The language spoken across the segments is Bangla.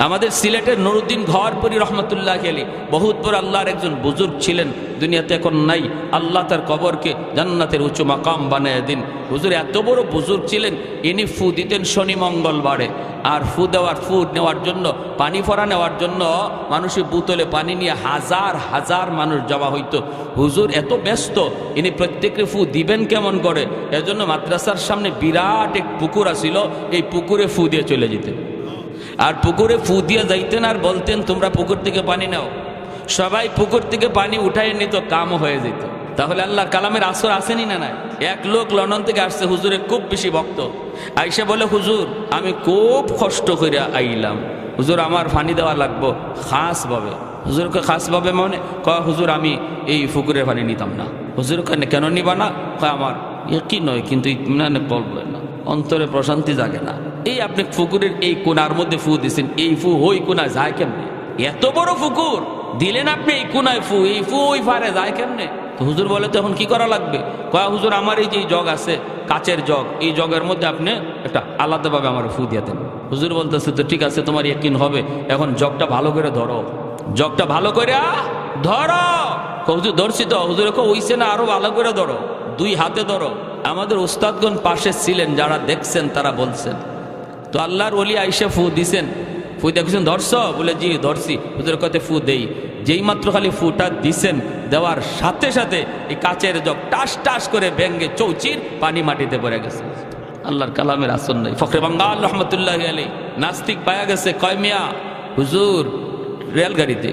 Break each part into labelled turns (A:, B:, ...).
A: আমাদের সিলেটের নুরুদ্দিন ঘরপুরি রহমতুল্লাহ আলাইহি বহুত বড় আল্লাহর একজন বুজুর্গ ছিলেন, দুনিয়াতে এখন নাই। আল্লাহ তার কবরকে জান্নাতের উঁচু মাকাম বানিয়ে দিন। হুজুর এত বড় বুজুর্গ ছিলেন, ইনি ফু দিতেন শনি মঙ্গলবারে। আর ফু নেওয়ার জন্য, পানি ফোরা নেওয়ার জন্য মানুষের বোতলে পানি নিয়ে হাজার হাজার মানুষ জমা হইতো। হুজুর এত ব্যস্ত, ইনি প্রত্যেককে ফু দিবেন কেমন করে, এজন্য মাদ্রাসার সামনে বিরাট এক পুকুর আসিল, এই পুকুরে ফু দিয়ে চলে যেতেন। আর পুকুরে ফু দিয়ে যাইতেন আর বলতেন তোমরা পুকুর থেকে পানি নাও। সবাই পুকুর থেকে পানি উঠাই নিত, কামও হয়ে যেত। তাহলে আল্লাহর কালামের আসর আসেনি না নাই? এক লোক লন্ডন থেকে আসছে, হুজুরে খুব বেশি ভক্ত। আইসা বলে, হুজুর আমি খুব কষ্ট করে আইলাম, হুজুর আমার পানি দেওয়া লাগবো খাসভাবে। হুজুরকে খাসভাবে মানে কয়, হুজুর আমি এই পুকুরের পানি নিতাম না। হুজুর কেন নিবা না? কয় আমার কি নয়, কিন্তু ইতমিনানে বলবে না, অন্তরে প্রশান্তি জাগে না। এই আপনি পুকুরের এই কোনার মধ্যে ফু দিছেন, এই ফু ওই কোনায় যায় কেমনে? এত বড় পুকুর দিলেন আপনি, এই কোনায় ফু, এই ফু ওই পারে যায় কেমনে? তো হুজুর বলে, তো এখন কি করা লাগবে? কয়, হুজুর আমার এই যে জগ আছে, কাচের জগ, এই জগের মধ্যে আপনি একটা আলাদাভাবে আমার ফু দিয়ে দেন। হুজুর বলতেছে, তো ঠিক আছে, তোমার ইয়াকিন হবে, এখন জগটা ভালো করে ধরো, জগটা ভালো করে ধরো। হুজুর ধরছি তো। হুজুর ওইছে না, আরো ভালো করে ধরো, দুই হাতে ধরো। আমাদের উস্তাদগণ পাশে ছিলেন, যারা দেখছেন তারা বলছেন। তো আল্লাহর ওলি আইসা ফু দিছেন, ফু দেখছেন, ধরছ? বলে জি ধরছি। হুজুর কথা ফু দেই, যেই মাত্র খালি ফুটা দিছেন, দেওয়ার সাথে সাথে এই কাচের জগ টাস টাস করে ভেঙ্গে চৌচির পানি মাটিতে পড়ে গেছে। আল্লাহর কালামের আসন নাই। ফখরে বাঙ্গাল রহমতুল্লাহ আলাইহি নাস্তিক পায়া গেছে, কয় মিয়া হুজুর রেলগাড়িতে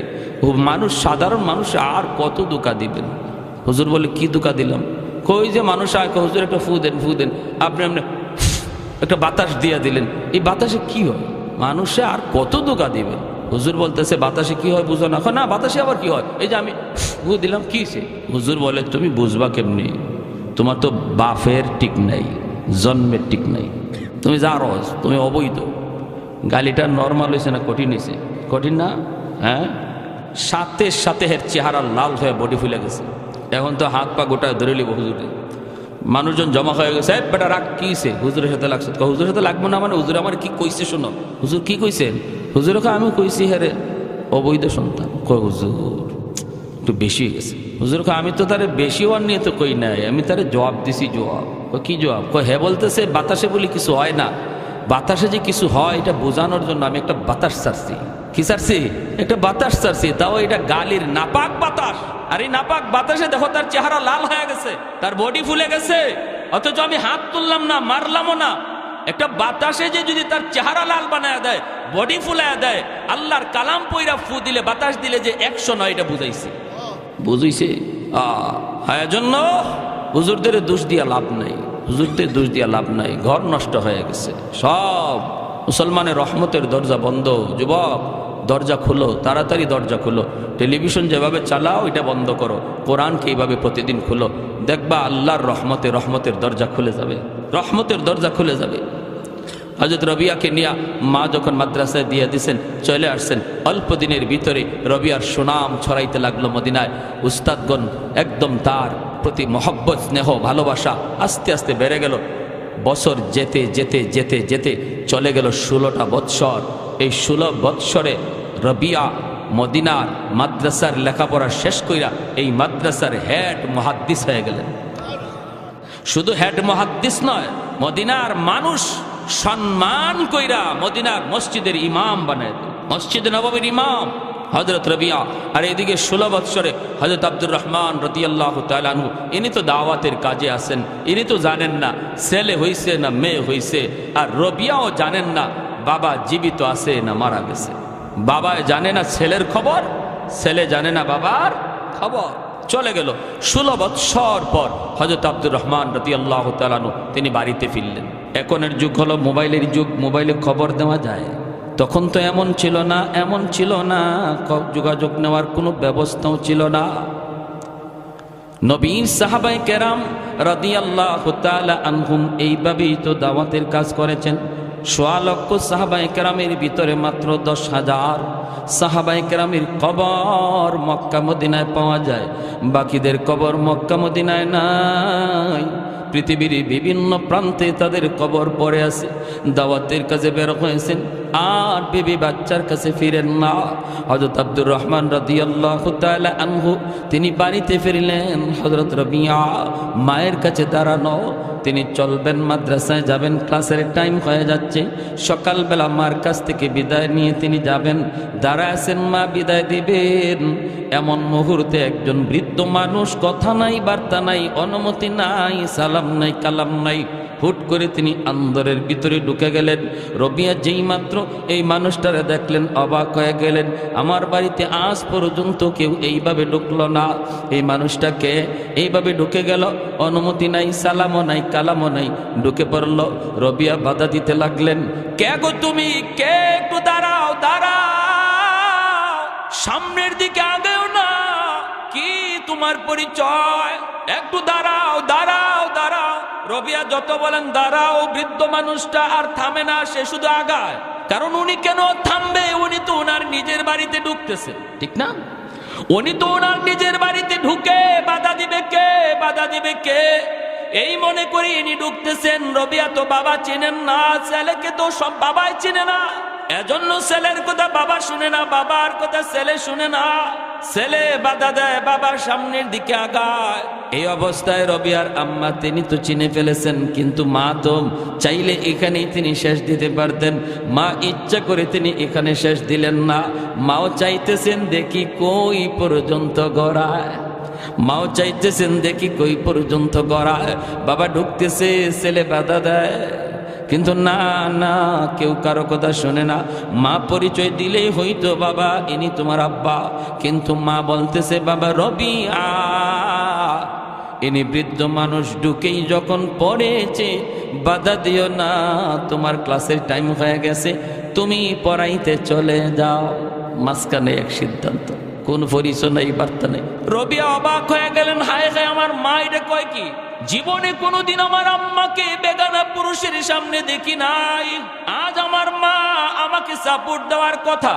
A: মানুষ, সাধারণ মানুষ আর কত ধোঁকা দিবেন? হুজুর বলে, কি ধোঁকা দিলাম? কই যে মানুষ আয়, হুজুর একটা ফু দেন, ফু দেন। আপনি একটা বাতাস দিয়ে দিলেন, এই বাতাসে কি হয়? মানুষে আর কত ধোঁকা দিবেন? হুজুর বলতেছে, বাতাসে কি হয় বুঝো না? না, বাতাসে আবার কি হয়? এই যে আমি ফু দিলাম, কি সে? হুজুর বলে, তুমি বুঝবা কেমনি? তোমার তো বাফের ঠিক নাই, জন্মের ঠিক নাই, তুমি জানো তুমি অবৈধ। গালিটা নর্মাল হয়েছে না কঠিন হয়েছে? কঠিন না? হ্যাঁ, সাথে সাথে এর চেহারা লাল হয়ে বডি ফুলে গেছে। এখন তো হাত পা গোটা ধরে লিব হুজুরে। মানুষজন জমা হয়ে গেছে, বেটা রাগ কিছে? হুজুরের সাথে লাগছে। হুজুরের সাথে লাগবো না মানে? হুজুর আমার কি কইছে শোনো। হুজুর কি কইছেন? হুজুরকে আমি কইছি হেরে অবৈধ সন্তান। কয় হুজুর একটু বেশি হয়ে গেছে। হুজুরকে আমি তো তারে বেশি হওয়ার নিয়ে তো কই নাই, আমি তারে জবাব দিছি। জবাব কি জবাব? হ্যাঁ বলতেছে, বাতাসে বলি কিছু হয় না, বাতাসে যে কিছু হয় এটা বোঝানোর জন্য আমি একটা বাতাস ছাড়ছি। কি ছাড়ছি? একটা বাতাস ছাড়ছি, তাও এটা গালির নাপাক বাতাস। আর এই নাপাক বাতাসে দেখো তার চেহারা লাল হয়ে গেছে, তার বডি ফুলে গেছে, অথচ আমি হাত তুললাম না, মারলামও না। একটা বাতাসে যে যদি তার চেহারা লাল বানায় দেয়, বডি ফুলায় দেয়, আল্লাহর কালাম পইরা ফু দিলে, বাতাস দিলে যে 100 নয়, এটা বুঝাইছি। বুঝাইছে? জন্য হুজুরদের দোষ দিয়া লাভ নাই, হুজুরদের দোষ দিয়া লাভ নাই। ঘর নষ্ট হয়ে গেছে সব। মুসলমানের রহমতের দরজা বন্ধ। যুবক, দরজা খুলো, তাড়াতাড়ি দরজা খুলো। টেলিভিশন যেভাবে চালাও এটা বন্ধ করো, কোরআনকে এইভাবে প্রতিদিন খুলো। দেখবা আল্লাহর রহমতের দরজা খুলে যাবে, রহমতের দরজা খুলে যাবে। হযরত রবিয়াকে নিয়ে মা যখন মাদ্রাসায় দিয়ে দিয়েছেন, চলে আসছেন, অল্প দিনের ভিতরে রবিয়ার সুনাম ছড়াইতে লাগলো মদিনায়। উস্তাদগণ একদম তার প্রতি মহব্বত, স্নেহ, ভালোবাসা আস্তে আস্তে বেড়ে গেল। বছর যেতে যেতে যেতে যেতে চলে গেল 16টা বৎসর। এই 16 বৎসরে রবিয়া মদিনার মাদ্রাসার লেখাপড়া শেষ কইরা এই মাদ্রাসার হেড মুহাদ্দিস হয়ে গেলেন। শুধু হেড মুহাদ্দিস নয়, মদিনার মানুষ সম্মান কইরা মদিনার মসজিদের ইমাম বানায়, মসজিদে নববীর ইমাম হযরত রবিয়া। আর এদিকে 16 বৎসরে হযরত আব্দুর রহমান রাদিয়াল্লাহু তাআলা আনহু, ইনি তো দাওয়াতের কাজে আছেন, ইনি তো জানেন না ছেলে হইছে না মেয়ে হইছে। আর রবিয়াও জানেন না বাবা জীবিত আছে না মারা গেছে। বাবা জানে না ছেলের খবর, ছেলে জানে না বাবার খবর। চলে গেল 16 বৎসর পর হযরত আব্দুর রহমান রাদিয়াল্লাহু তাআলা আনহু তিনি বাড়িতে ফিরলেন। এখনের যুগ হলো মোবাইলের যুগ, মোবাইলে খবর দেওয়া যায়। তখন তো এমন ছিল না, এমন ছিল না, যোগাযোগ নেওয়ার কোনো ব্যবস্থাও ছিল না। নবীর সাহাবায়ে কেরাম রাদিয়াল্লাহু তাআলা আনহুম এইভাবেই তো দাওয়াতের কাজ করেছেন। 1.25 লক্ষ সাহাবায়ে কেরামের ভিতরে মাত্র 10,000 সাহাবায়ে কেরামের কবর মক্কা মদিনায় পাওয়া যায়, বাকিদের কবর মক্কা মদিনায় নাই। পৃথিবীর বিভিন্ন প্রান্তে তাদের কবর পড়ে আছে। দাওয়াতের কাজে বের হয়েছেন, আর বিবি বাচ্চার কাছে ফিরেন না। হযরত আব্দুর রহমান রাদিয়াল্লাহু তাআলা আনহু তিনি বাড়িতে ফিরলেন। হযরত রবিয়া মায়ের কাছে দাঁড়ানো, তিনি চলবেন, মাদ্রাসায় যাবেন, ক্লাসের টাইম হয়ে যাচ্ছে। সকালবেলা মার কাছ থেকে বিদায় নিয়ে তিনি যাবেন, দাঁড়ায় আছেন, মা বিদায় দিবেন। এমন মুহূর্তে একজন বৃদ্ধ মানুষ, কথা নাই, বার্তা নাই, অনুমতি নাই, সালাম নাই, কালাম নাই, হুট করে তিনি আন্দরের ভিতরে ঢুকে গেলেন। রবিয়া যেই মাত্র এই মানুষটারে দেখলেন অবাক হয়ে গেলেন। আমার বাড়িতে আজ পর্যন্ত কেউ এইভাবে ঢুকলো না, এই মানুষটাকে এইভাবে ঢুকে গেল, অনুমতি নাই, সালামও নাই, কালামও নাই, ঢুকে পড়ল। রবিয়া বাধা দিতে লাগলেন, কে গো তুমি, কে, একটু দাঁড়াও, দাঁড়াও, সামনের দিকে আগেও না, কি তোমার পরিচয়, একটু দাঁড়াও, দাঁড়াও, দাঁড়াও। রবিয়া যত বলেন দাঁড়াও, বৃদ্ধ মানুষটা আর থামে না, সে শুধু আগায়। কারণ উনি কেন থামবে, উনি তো ওনার নিজের বাড়িতে ঢুকতেছে, ঠিক না? উনি তো ওনার নিজের বাড়িতে ঢুকে বাধা দিবে কে, বাধা দিবে কে, এই মনে করি ইনি ঢুকতেছেন। রবিয়া তো বাবা চেনেন না, ছেলেকে তো সব বাবাই চেনে না, এজন্য ছেলের কথা বাবা শুনে না, বাবার কথা ছেলে শুনে না। ছেলে বাধা দেয়, বাবার সামনের দিকে আগায়। এই অবস্থায় রবিয়ার আম্মা তিনি তো চিনে ফেলেছেন, কিন্তু মা তো চাইলে এখানেই তিনি শেষ দিতে পারতেন। মা ইচ্ছা করে তিনি এখানে শেষ দিলেন না। মাও চাইতেছেন দেখি কই পর্যন্ত গড়ায়, মাও চাইতেছেন দেখি কই পর্যন্ত গড়ায়। বাবা ঢুকতেছে, ছেলে বাধা দেয়, কিন্তু না না, কেউ কারো কথা শোনে না। মা পরিচয় দিলেই হইতো, বাবা ইনি তোমার আব্বা, কিন্তু মা বলতেছে বাবা রবিয়া। ইনি বৃদ্ধ মানুষ, ঢুকেই যখন পড়েছে, বাধা দিও না, তোমার ক্লাসের টাইম হয়ে গেছে, তুমি পড়াইতে চলে যাও। মাঝখানে এক সিদ্ধান্ত, কোন পরিচয় নেই, বার্তা নেই। রবিয়া অবাক হয়ে গেলেন, হায় হায়, আমার মা এটা কয় কি? জীবনে কোনোদিন আমার আম্মাকে বেগানা পুরুষের সামনে দেখি নাই। আজ আমার মা আমাকে সাপোর্ট দেওয়ার কথা,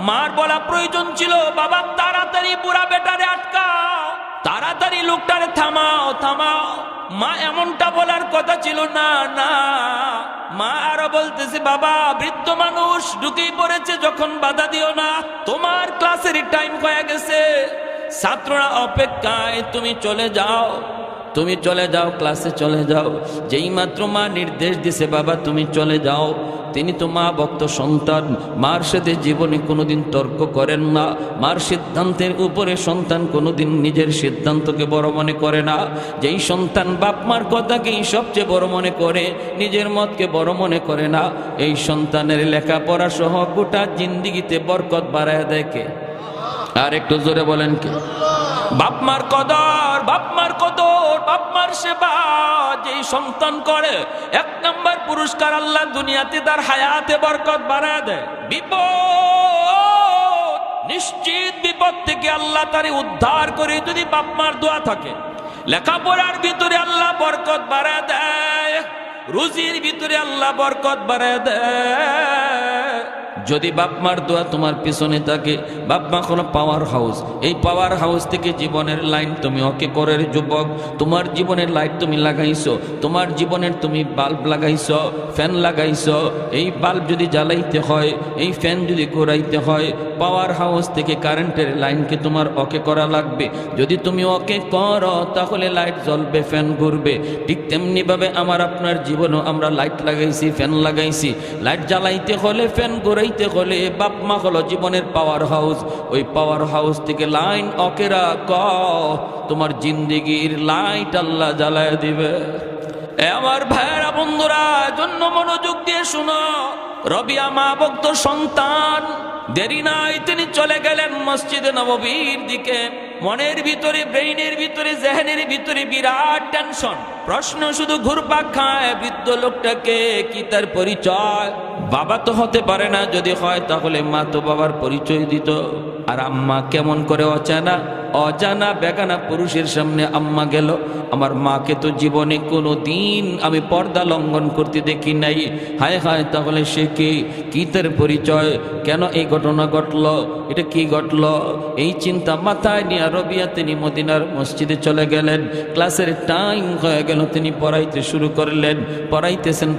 A: মার বলা প্রয়োজন ছিল, বাবা তাড়াতাড়ি বুড়া বেটারে আটকাও, তাড়াতাড়ি লোকটারে থামাও, থামাও। মা এমনটা বলার কথা ছিল না, না। মা আরো বলতেছে, বাবা বৃদ্ধ মানুষ ঢুকেই পড়েছে, যখন বাধা দিও না, তোমার ক্লাসের টাইম হয়ে গেছে, ছাত্ররা অপেক্ষায়, তুমি চলে যাও, তুমি চলে যাও, ক্লাসে চলে যাও। যেই মাত্র মা নির্দেশ দিছে, বাবা তুমি চলে যাও, তিনি তো মা ভক্ত সন্তান, মার সাথে জীবনে কোনোদিন তর্ক করেন না। মার সিদ্ধান্তের উপরে সন্তান কোনোদিন নিজের সিদ্ধান্তকে বড় মনে করে না। যেই সন্তান বাপ মার কথাকেই সবচেয়ে বড় মনে করে, নিজের মতকে বড় মনে করে না, এই সন্তানের লেখাপড়া সহ গোটা জিন্দিগিতে বরকত বাড়ায় দেয় কে? আর একটু জোরে বলেন কে? বাপ মার কদর, বাপ মার কদর, বাপ মার সেবা যেই সন্তান করে, 1 নম্বর পুরস্কার আল্লাহ দুনিয়াতে তার হায়াতে বরকত বাড়ায় দেয়। বিপদ, নিশ্চিত বিপদ থেকে আল্লাহ তারে উদ্ধার করে যদি বাপ মার দোয়া থাকে। লেখাপড়ার ভিতরে আল্লাহ বরকত বাড়ায় দেয়, রুজির ভিতরে আল্লাহ বরকত বাড়ায় দেয়। যদি বাপমার দোয়া তোমার পিছনে থাকে, বাপমা কোনো পাওয়ার হাউস, এই পাওয়ার হাউস থেকে জীবনের লাইন তুমি ওকে করের যুবক, তোমার জীবনের লাইট তুমি লাগাইছো, তোমার জীবনের তুমি বাল্ব লাগাইছো, ফ্যান লাগাইছো। এই বাল্ব যদি জ্বালাইতে হয়, এই ফ্যান যদি ঘোরাইতে হয়, পাওয়ার হাউস থেকে কারেন্টের লাইনকে তোমার ওকে করা লাগবে। যদি তুমি ওকে করো, তাহলে লাইট জ্বলবে, ফ্যান ঘুরবে। ঠিক তেমনিভাবে আমার আপনার জীবনও আমরা লাইট লাগাইছি, ফ্যান লাগাইছি। লাইট জ্বালাইতে হলে, ফ্যান ঘোরাইতে হলে বাপ মা হলো জীবনের পাওয়ার হাউস। ওই পাওয়ার হাউস থেকে লাইন ওকে রাখ, তোমার জিন্দেগির লাইট আল্লাহ জ্বালায় দিবে। আমার ভাইয়েরা বন্ধুরা, জন্য মনোযোগ দিয়ে শুনো। রবিয়া মা ভক্ত সন্তান, দেরি নাই তিনি চলে গেলেন মসজিদে নববীর দিকে। মনের ভিতরে, ব্রেইনের ভিতরে, জেহেনের ভিতরে বিরাট টেনশন, প্রশ্ন শুধু ঘুরপাক খায়, বৃদ্ধ লোকটাকে কি তার পরিচয়? বাবা তো হতে পারে না, যদি হয় তাহলে মা তো বাবার পরিচয় দিত। আর আম্মা কেমন করে অচেনা? অজানা বেগানা পুরুষের সামনে আম্মা গেল। আমার মাকে তো জীবনে কোনো দিন আমি পর্দা লঙ্ঘন করতে দেখি নাই। হায় হায়, তাহলে সে কি তার পরিচয়, কেন এই ঘটনা ঘটল, এটা কি ঘটল? এই চিন্তা মাথায় নিয়ে রবিয়া তিনি মদিনার মসজিদে চলে গেলেন। ক্লাসের টাইম হয়ে গেল, তিনি পড়াইতে শুরু করলেন।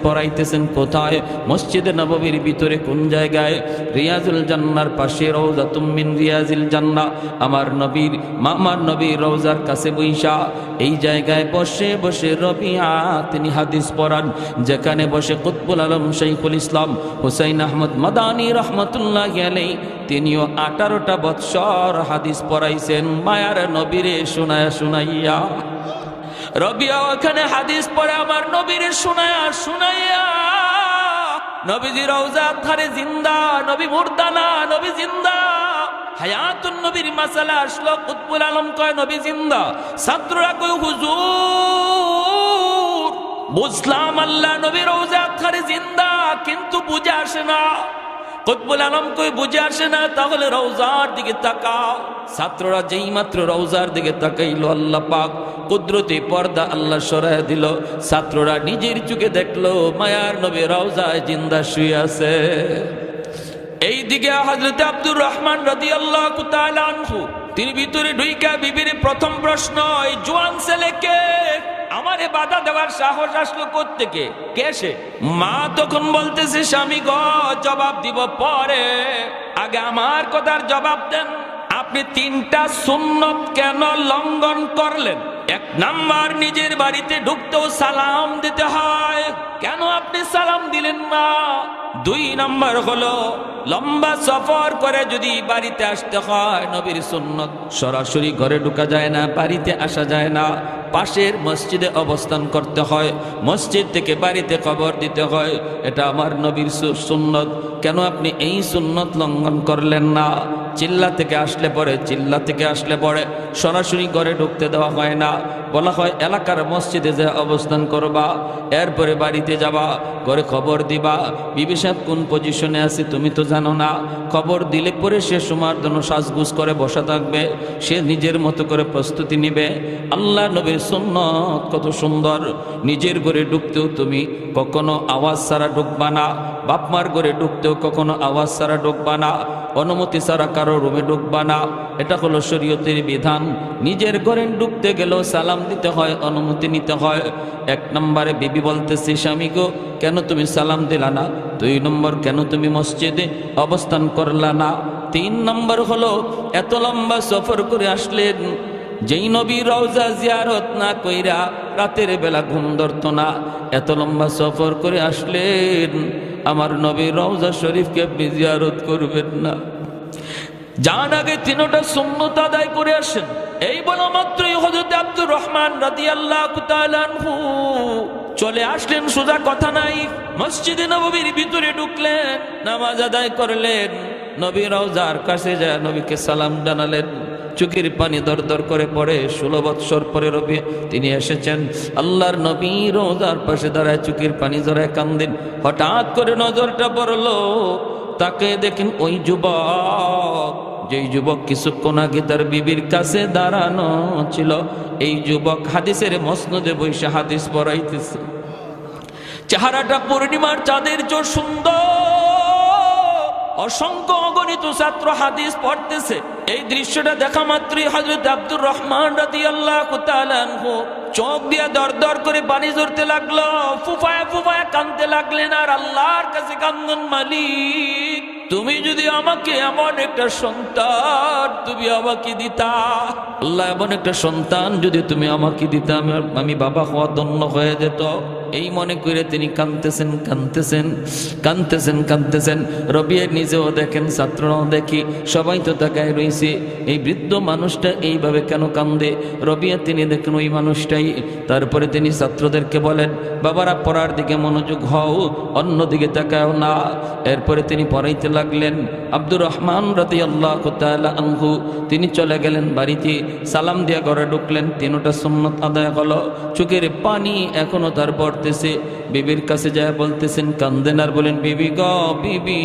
A: পড়াইতেছেন কোথায়? মসজিদে নববীর ভিতরে। কোন জায়গায়? রিয়াজুল জান্নার পাশে, রওজাতুম মিন রিয়াজিল জান্নাহ। আমার নবীর রওজার কাছে বৈশা এই জায়গায় বসে বসে রবিয়া তিনি হাদিস পড়ান, যেখানে বসে কুতবুল আলম শাইখুল ইসলাম হুসাইন আহমদ মাদানী রহমতুল্লাহি আলাইহি তিনিও 18টা বৎসর হাদিস পড়াইছেন মায়ার নবীরে শুনাইয়া। রবিয়া ওখানে হাদিস পড়ে আমার নবীরে শুনাইয়া। নবীজি রওজার ধারে জিন্দা, নবী মুর্দা না, নবী জিন্দা। হায়াতুন নবীর মাসালা আসলো, কুতবুল আলম কয় নবী জিন্দা। ছাত্ররা কয় হুজুর বুঝলাম আল্লাহ নবী রওজার ধারে জিন্দা, কিন্তু বুঝে আসে না। কুতবুল আলম কই বুঝে আসে না, তাহলে রওজার দিকে তাকাও। ছাত্ররা যেই মাত্র রওজার দিকে তাকাইলো, আল্লাহ পাক কুদরতি পর্দা আল্লাহ সরায় দিল। ছাত্ররা নিজের চোখে দেখলো মায়ার নবী রওজায় জিন্দা শুয়ে আছে। এই দিকে হযরত আব্দুর রহমান রাদিয়াল্লাহু তাআলা আনহু তিনি ভিতরে ঢুইকা বিবির প্রথম প্রশ্ন, এই জোয়ান ছেলেকে আমারে বাধা দেওয়ার সাহস আসলো কোত্থেকে? কে সে? মা তখন বলতেছে, স্বামী গো, জবাব দিব পরে, আগে আমার কথার জবাব দেন। আপনি 3টা সুন্নত কেন লঙ্ঘন করলেন? 1 নাম্বার, নিজের বাড়িতে ঢুকতেও সালাম দিতে হয়, কেন আপনি সালাম দিলেন না? 2 নাম্বার হলো লম্বা সফর করে যদি বাড়িতে আসতে হয়, নবীর সুন্নত সরাসরি ঘরে ঢোকা যায় না, বাড়িতে আসা যায় না, পাশের মসজিদে অবস্থান করতে হয়, মসজিদ থেকে বাড়িতে খবর দিতে হয়, এটা আমার নবীর সুন্নত। কেন আপনি এই সুন্নত লঙ্ঘন করলেন না? চিল্লা থেকে আসলে পরে সরাসরি ঘরে ঢুকতে দেওয়া হয় না, বলা হয় এলাকার মসজিদে যে অবস্থান করবা, এরপরে বাড়িতে যাবা, ঘরে খবর দিবা, বিবি সাহেব কোন পজিশনে আছে তুমি তো জানো না। খবর দিলে পরে সে সময়ের জন্য সাজগুজ করে বসা থাকবে, সে নিজের মতো করে প্রস্তুতি নিবে। আল্লাহ নবীর সুন্নত কত সুন্দর। নিজের ঘরে ঢুকতেও তুমি কখনো আওয়াজ ছাড়া ঢুকবা না, বাপমার ঘরে ঢুকতেও কখনো আওয়াজ ছাড়া ঢুকবা না, অনুমতি ছাড়া কারো রুমে ঢুকবা না, এটা হলো শরীয়তের বিধান। নিজের ঘরে ঢুকতে গেলেও সালাম দিতে হয়, অনুমতি নিতে হয়। 1 নম্বরে বিবি বলতেছি, স্বামী গো, কেন তুমি সালাম দিলা না? 2 নম্বর, কেন তুমি মসজিদে অবস্থান করলা না? 3 নম্বর হলো এত লম্বা সফর করে আসলেন, যেই নবী রওজা জিয়ারত না কইরা রাতের বেলা ঘুম ধরতো না, এত লম্বা সফর করে আসলেন, আমার নবী রওজা শরীফকে আপনি জিয়ারত করবেন না? যান আগে 3টা সুন্নত আদায় করে আসেন। এই বলা মাত্রই হযরত আব্দুর রহমান রাদিয়াল্লাহু তাআলা আনহু চলে আসলেন, সোজা কথা নাই, মসজিদে নববীর ভিতরে ঢুকলেন, নামাজ আদায় করলেন, নবী রওজার কাছে যায় নবীকে সালাম জানালেন। চোখের পানি দরদর করে পড়ে। 16 বৎসর পরে রবি তিনি এসেছেন। আল্লাহর নবী রওজার পাশে দাঁড়ায় চোখের পানি জড়ায় কান্দেন। হঠাৎ করে নজরটা পড়লো, তাকে দেখেন ওই যুবক, যেই যুবক কিছুক্ষণ আগে তার বিবির কাছে দাঁড়ানো ছিল, এই যুবক হাদিসের মসনদে বসে হাদিস পড়াইতেছে। চেহারাটা পূর্ণিমার চাঁদের চেয়ে সুন্দর, অসংখ্য অগণিত ছাত্র হাদিস পড়তেছে। এই দৃশ্যটা দেখা মাত্রই হযরত আব্দুর রহমান রাদিয়াল্লাহু তাআলা আনহু চোখ দিয়ে দরদর করে পানি ঝরতে লাগলো, ফুফায়া ফুফায়া কাঁদতে লাগলেন আর আল্লাহর কাছে কান্দন, মালিক তুমি যদি আমাকে এমন একটা সন্তান তুমি আমাকে দিতা, আল্লাহ এমন একটা সন্তান যদি তুমি আমাকে দিতা, আমি বাবা হওয়া ধন্য হয়ে যেত। এই মনে করে তিনি কাঁদতেছেন। রবিয়া নিজেও দেখেন, ছাত্ররাও দেখি, সবাই তো তাকায় রয়েছে, এই বৃদ্ধ মানুষটা এইভাবে কেন কান্দে? রবিয়া তিনি দেখেন ওই মানুষটাই। তারপরে তিনি ছাত্রদেরকে বলেন, বাবারা পড়ার দিকে মনোযোগ হও, অন্যদিকে তাকাও না। এরপরে তিনি পড়াইতে লাগলেন। আব্দুর রহমান রাদিয়াল্লাহু তাআলা আনহু তিনি চলে গেলেন বাড়িতে, সালাম দিয়া ঘরে ঢুকলেন, 3টা সুন্নত আদায় হলো। চোখের পানি এখনো তার পড়তেছে। বিবির কাছে যায় বলতেছেন, কান্দেন আর বলেন, বিবি গো বিবি,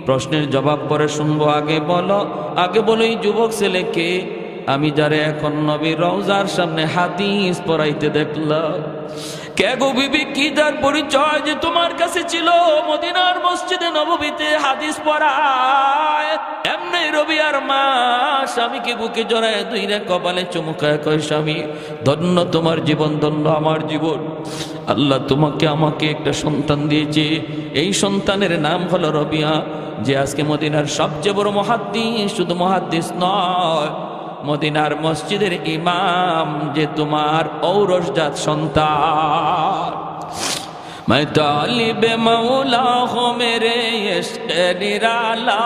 A: প্রশ্নের জবাব পরে শুনবো, আগে বলো এই যুবক ছেলেকে আমি যারে এখন নবীর রওজার সামনে হাদিস পড়াইতে দেখলাম। কে গো বিবি, কি তার পরিচয় যে তোমার কাছে ছিল মদিনার মসজিদে নববীতে হাদিস পড়ায়? এমনি রবিয়ার মা স্বামীকে বুকে জড়ায় দুইরে কপালে চুমুকায় কয়, স্বামী ধন্য তোমার জীবন, ধন্য আমার জীবন। আল্লাহ তোমাকে আমাকে একটা সন্তান দিয়েছে, এই সন্তানের নাম হলো রবিয়া, যে আজকে মদিনার সবচেয়ে বড় মুহাদ্দিস, শুধু মুহাদ্দিস নয়, মদিনার মসজিদের ইমাম, যে তোমার ঔরসজাত সন্তান। मैं तालिब मौला हो मेरे इश्क़ निराला,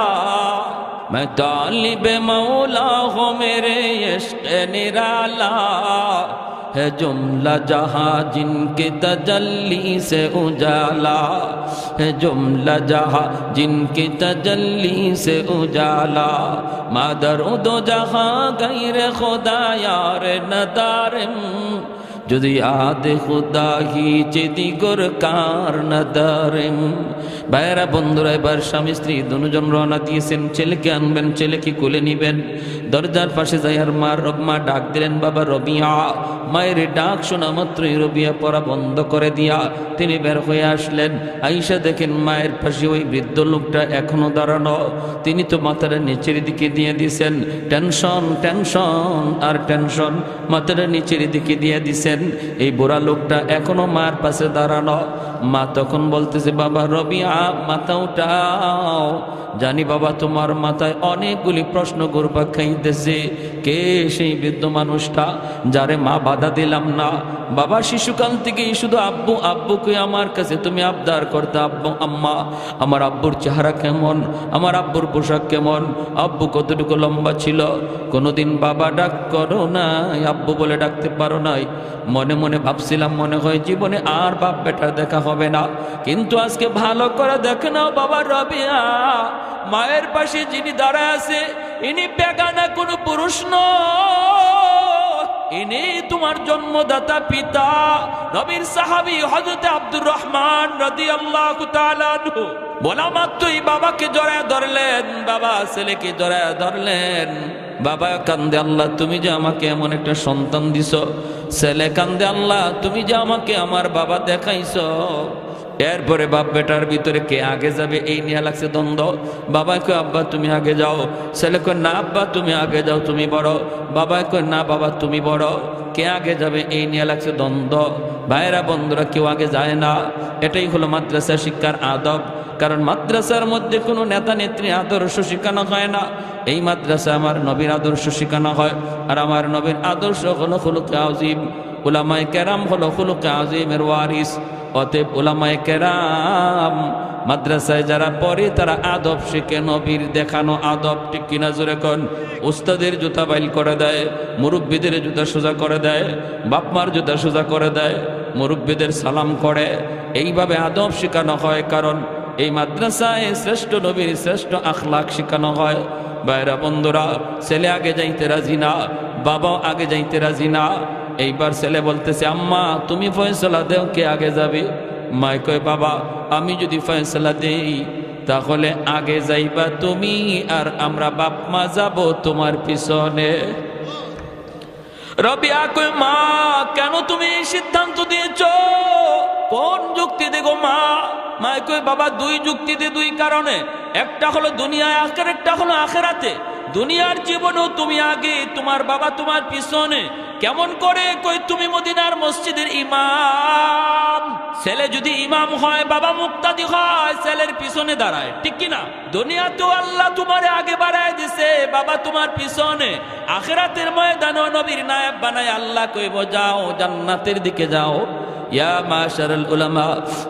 A: मैं तालिब मौला हो मेरे इश्क़ निराला, है जुमला जहाँ जिनके तजल्ली से उजाला, है जुमला जहाँ जिनके तजल्ली से उजाला, मादर दो जहाँ गैर खुदा यार नदारम, যদি আদে খুদা হিচে দিগর কার নদারিম। ভাইয়েরা বন্ধুরা, এবার স্বামী স্ত্রী দুজন রওনা দিয়েছেন, ছেলেকে আনবেন, ছেলেকে কোলে নিবেন। দরজার পাশে যাই আর মা ডাক দিলেন, বাবা রবিয়া। মায়ের ডাক শোনা মাত্রই রবিয়া পড়া বন্ধ করে দিয়া তিনি বের হয়ে আসলেন। আইসা দেখেন মায়ের পাশে ওই বৃদ্ধ লোকটা এখনো দাঁড়ানো। তিনি তো মাথাটা নিচের দিকে দিয়ে দিছেন, টেনশন টেনশন আর টেনশন, মাথাটা নিচের দিকে দিয়ে দিছেন। এই বুড়া লোকটা এখনো মার পাশে দাঁড়ানো। মা তখন বলতেছে, বাবা রবিয়া মাথা উঠাও, জানি বাবা তোমার মাথায় অনেকগুলি প্রশ্ন ঘুরপাক খাইতেছে। কে সেই বৃদ্ধ মানুষটা যারে মা বাধা দিলাম না? বাবা শিশুকাল থেকেই শুধু আব্বু আব্বুকে আমার কাছে তুমি আবদার করতে, আব্বু আম্মা আমার আব্বুর চেহারা কেমন, আমার আব্বুর পোশাক কেমন, আব্বু কতটুকু লম্বা ছিল। কোনোদিন বাবা ডাক করো নাই, আব্বু বলে ডাকতে পারো নাই। মনে মনে ভাবছিলাম মনে হয় জীবনে আর বাপ বেটার দেখা হবে না, কিন্তু আজকে ভালো করে দেখে নাও বাবা রবিয়া, মায়ের পাশে যিনি দাঁড়ায় আছে ইনি বেগানা কোনো পুরুষ নয়, ইনি তোমার জন্মদাতা পিতা, নবীর সাহাবী হযরত আব্দুর রহমান রাদিয়াল্লাহু তাআলা আনহু। বলা মাত্রই বাবাকে জড়ায় ধরলেন, বাবা ছেলেকে জড়ায় ধরলেন। বাবা কান্দে, আল্লাহ তুমি যে আমাকে এমন একটা সন্তান দিছো। ছেলে কান্দে, আল্লাহ তুমি যে আমাকে আমার বাবা দেখাইছো। এরপরে বাপ বেটার ভিতরে কে আগে যাবে এই নিয়ে লাগছে দ্বন্দ্ব। বাবা কয় আব্বা তুমি আগে যাও, ছেলে কয় না আব্বা তুমি আগে যাও, তুমি বড়। বাবা কয় না বাবা তুমি বড়, কে আগে যাবে এই নিয়ে লাগছে দ্বন্দ্ব। ভাইরা বন্ধুরা, কেউ আগে যায় না। এটাই হলো মাদ্রাসা শিক্ষার আদব। কারণ মাদ্রাসার মধ্যে কোনো নেতা নেত্রী আদর্শ শেখানো হয় না, এই মাদ্রাসা আমার নবীর আদর্শ শেখানো হয়। আর আমার নবীর আদর্শ হলো খুলুকে আযীম। উলামায়ে কেরাম হলো খুলুকে আযীমের ওয়ারিস। অতএব উলামায়ে কেরাম মাদ্রাসায় যারা পড়ে তারা আদব শিখে, নবীর দেখানো আদব। ঠিক কিনা জোরে কোন? উস্তাদের জুতা বাইল করে দেয়, মুরব্বীদের জুতা সোজা করে দেয়, বাপমার জুতা সোজা করে দেয়, মুরব্বীদের সালাম করে। এইভাবে আদব শেখানো হয়, কারণ এই মাদ্রাসায় শ্রেষ্ঠ নবীর শ্রেষ্ঠ আখলাক শেখানো হয়। ভাইরা বন্ধুরা, ছেলে আগে যাইতে রাজি না, বাবাও আগে যাইতে রাজি না। এইবার ছেলে বলতেছে, আম্মা তুমি ফয়সালা দেও কে আগে যাবে। মায় কয়, বাবা আমি যদি ফয়সালা দেই তাহলে আগে যাইবা তুমি, আর আমরা বাপ মা যাব তোমার পিছনে। রবিয়া কয়, মা কেন তুমি এই সিদ্ধান্ত দিয়েছ? কোন যুক্তি দেখো মা? মায় কয়, বাবা দুই যুক্তিতে, দুই কারণে। একটা হলো দুনিয়ায়, একটা হলো আখেরাতে। দুনিয়ার জীবনেও তুমি আগে, তোমার বাবা তোমার পিছনে। কেমন করে? কই তুমি মদিনার মসজিদের ইমাম। ছেলে যদি ইমাম হয়, বাবা মুক্তাদি হয়, ছেলের পিছনে দাঁড়ায়। ঠিক কিনা? দুনিয়াতেও আল্লাহ তোমারে আগে বাড়ায় দিছে, বাবা তোমার পিছনে। আখিরাতের ময়দানে নবীর নায়েব বানায় আল্লাহ কইব, যাও জান্নাতের দিকে যাও। ইয়া মাশারাল উলামা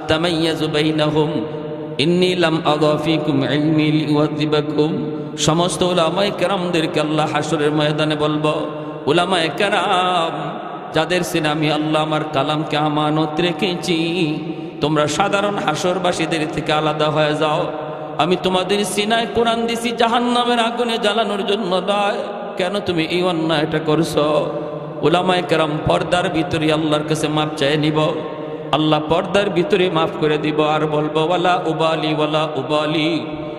A: তামাইয়াজু বাইনাহুম ইন্নী লাম আযা ফীকুম ইলমি লিউযিবাকুম। সমস্ত উলামায়ে কেরামদেরকে আল্লাহ হাসরের ময়দানে বলবো, উলামায়ে কেরাম যাদের সিনে আমি আল্লাহ আমার কালামকে আমানত রেখেছি, তোমরা সাধারণ হাসরবাসীদের থেকে আলাদা হয়ে যাও। আমি তোমাদের সিনায় কোরআন দিছি জাহান্নামের আগুনে জ্বালানোর জন্য নয়। কেন তুমি এই অন্যায়টা করছো? উলামায়ে কেরাম পর্দার ভিতরে আল্লাহর কাছে মাপ চেয়ে নিব। আল্লাহ পর্দার ভিতরে মাফ করে দিব, আর বলবো ওয়ালা উবালি ওয়ালা উবালি,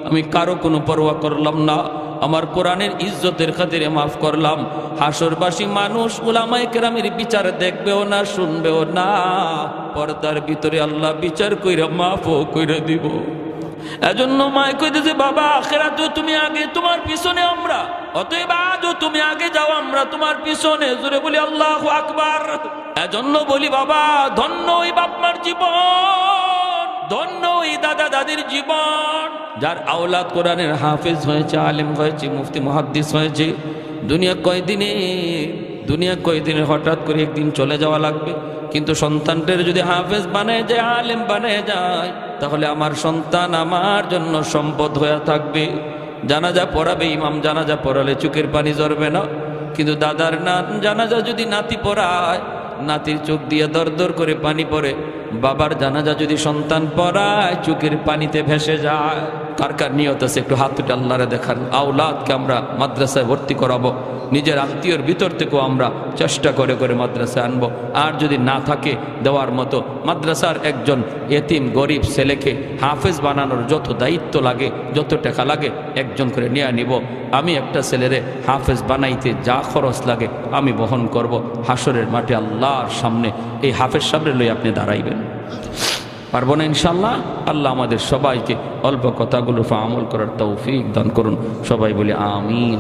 A: আমি কারো কোনো পরোয়া করলাম না। আমার কোরআনের ইজ্জতের খাতিরে মাফ করলাম। হাসরবাসী মানুষ উলামায়ে কেরামের বিচার দেখবেও না, শুনবেও না, পর্দার ভিতরে আল্লাহ বিচার কইরা মাফও কইরা দিব। এজন্য মায় কইতেছে, বাবা আখিরাতেও তুমি আগে, তোমার পিছনে আমরা, অতএব আজও তুমি আগে যাও, আমরা তোমার পিছনে। জোরে বলি আল্লাহু আকবার। এজন্য বলি বাবা, ধন্য ওই বাপমার জীবন, ধন্য ওই দাদা দাদির জীবন, যার আওলাদ কোরআনের হাফেজ হয়েছে, আলেম হয়েছে, মুফতি মুহাদ্দিস হয়েছে। দুনিয়া কয়দিনের হঠাৎ করে একদিন চলে যাওয়া লাগবে, কিন্তু সন্তানদের যদি হাফেজ বানায় যায়, আলেম বানায় যায়, তাহলে আমার সন্তান আমার জন্য সম্পদ হয়ে থাকবে। জানাজা পড়াবে ইমাম, জানাজা পড়ালে চোখের পানি ঝরবে না, কিন্তু দাদার জানাজা যদি নাতি পড়ায়, নাতির চোখ দিয়ে দর দর করে পানি পড়ে। বাবার জানাজা যদি সন্তান পড়ায়, চোখের পানিতে ভেসে যায়। কার কার নিয়ত আছে একটু হাত উঠে আল্লাহরে দেখান। আওলাদকে আমরা মাদ্রাসায় ভর্তি করাবো, নিজের আত্মীয়র ভিতর থেকেও আমরা চেষ্টা করে করে মাদ্রাসায় আনবো। আর যদি না থাকে দেওয়ার মতো, মাদ্রাসার একজন এতিম গরিব ছেলেকে হাফেজ বানানোর যত দায়িত্ব লাগে, যত টাকা লাগে, একজন করে নিয়ে নিব। আমি একটা ছেলেরে হাফেজ বানাইতে যা খরচ লাগে আমি বহন করব। হাসরের মাঠে আল্লাহর সামনে এই হাফেজ সামনে লই আপনি দাঁড়াইবেন, পারবো না ইনশাল্লাহ? আল্লাহ আমাদের সবাইকে অল্প কথাগুলো আমল করার তৌফিক দান করুন। সবাই বলি আমিন।